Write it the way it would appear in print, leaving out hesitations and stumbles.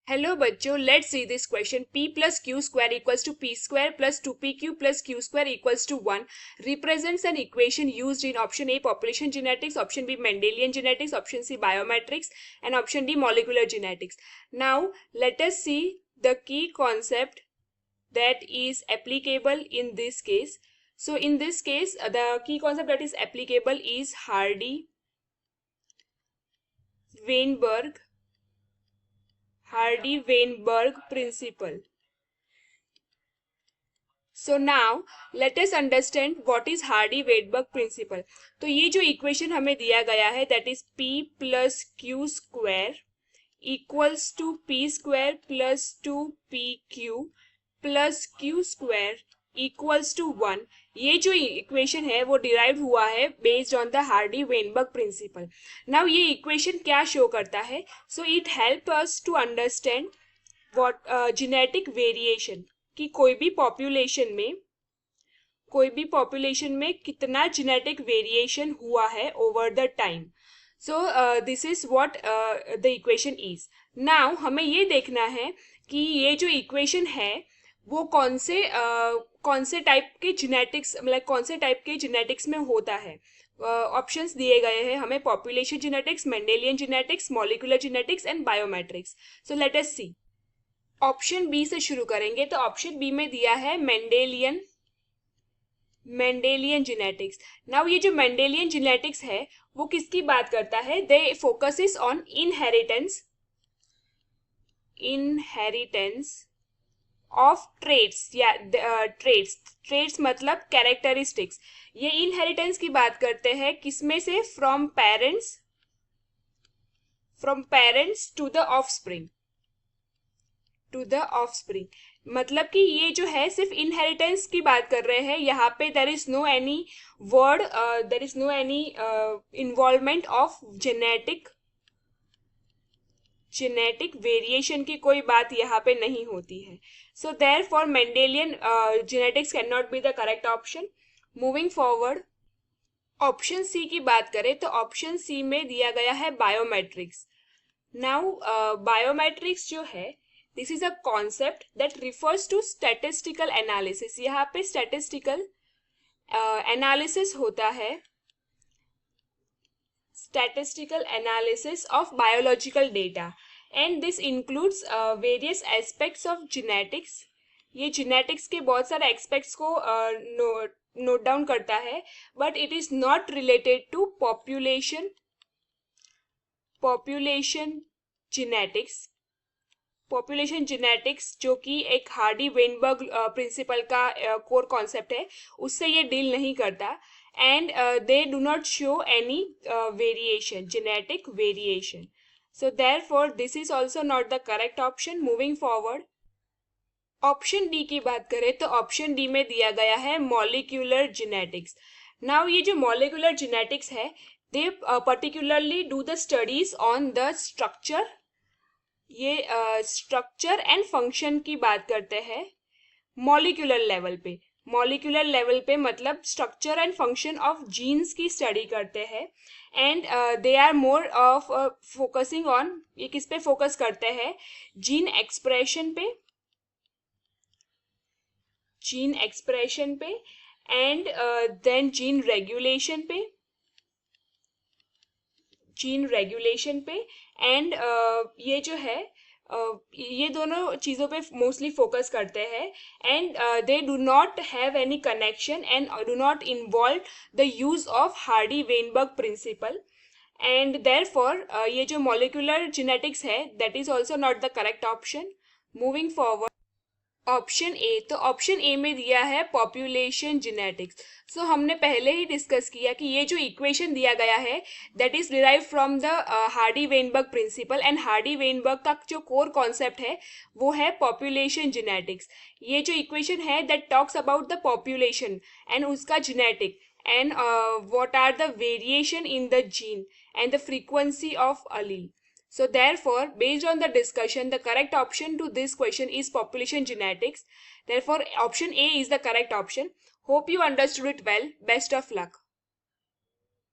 Hello बच्चों, let's see this question. p plus q square equals to p square plus 2pq plus q square equals to 1 represents an equation used in option A population genetics, option B Mendelian genetics, option C biometrics, and option D molecular genetics. Now let us see the key concept that is applicable in this case. So in this case, the key concept that is applicable is Hardy-Weinberg principle. So now let us understand what is Hardy-Weinberg principle. तो ये जो equation हमें दिया गया है that is p plus q square equals to p square plus 2pq plus q square equals to 1. ये जो equation है वो डिराइव हुआ है based on the Hardy Weinberg principle. Now ये इक्वेशन क्या शो करता है? So it help us to understand what genetic variation कि कोई भी पॉपुलेशन में कितना जेनेटिक वेरिएशन हुआ है over the time. So this is what the equation is. Now हमें ये देखना है कि ये जो इक्वेशन है वो कौन से टाइप के जेनेटिक्स मतलब कौन से टाइप के जेनेटिक्स में होता है. ऑप्शंस दिए गए हैं हमें: population genetics, Mendelian genetics, molecular genetics and biometrics. So let us see. Option B से शुरू करेंगे. तो ऑप्शन बी में दिया है मेंडेलियन जेनेटिक्स. नाउ ये जो मेंडेलियन जेनेटिक्स है वो किसकी बात करता है? They focuses on inheritance of traits या ट्रेड्स मतलब कैरेक्टरिस्टिक्स. ये इनहेरिटेंस की बात करते हैं किसमें से? From parents to the offspring. मतलब कि ये जो है सिर्फ इनहेरिटेंस की बात कर रहे हैं. यहाँ पे there is no any involvement of genetic variation की कोई बात यहाँ पे नहीं होती है. So therefore Mendelian genetics can not be the correct option. Moving forward, option C की बात करें तो ऑप्शन सी में दिया गया है बायोमेट्रिक्स. नाउ बायोमेट्रिक्स जो है this is a concept that refers to statistical analysis. यहाँ पे स्टैटिस्टिकल एनालिसिस होता है, statistical analysis of biological data, and this includes various aspects of genetics. ये genetics के बहुत सारे aspects को नोट डाउन करता है, but it is not related to population genetics जो कि एक हार्डी वेनबर्ग प्रिंसिपल का कोर कॉन्सेप्ट है, उससे ये डील नहीं करता. And they do not show any genetic variation. So therefore this is also not the correct option. Moving forward, option D की बात करें तो ऑप्शन डी में दिया गया है मॉलिक्यूलर जेनेटिक्स. नाउ ये जो मॉलिक्यूलर जेनेटिक्स है they particularly do the studies on the structure. ये स्ट्रक्चर एंड फंक्शन की बात करते हैं मॉलिक्यूलर लेवल पे मतलब structure and function of genes की स्टडी करते हैं. And they are more of focusing on, ये किस पे फोकस करते हैं? जीन एक्सप्रेशन पे एंड देन जीन रेगुलेशन पे एंड ये जो है ये दोनों चीज़ों पे मोस्टली फोकस करते हैं. And they do not have any connection and do not involve the use of Hardy Weinberg principle. And therefore ये जो मॉलिक्यूलर जेनेटिक्स है that is also not the correct option. Moving forward, option A. तो option ए में दिया है population genetics. सो हमने पहले ही discuss किया कि ये जो इक्वेशन दिया गया है that is derive from the Hardy Weinberg principle. And Hardy Weinberg का जो कोर कॉन्सेप्ट है वो है पॉपुलेशन जेनेटिक्स. ये जो इक्वेशन है that talks about the population and उसका genetic and what are the variation in the gene and the frequency of allele. So therefore, based on the discussion, the correct option to this question is population genetics. Therefore, option A is the correct option. Hope you understood it well. Best of luck.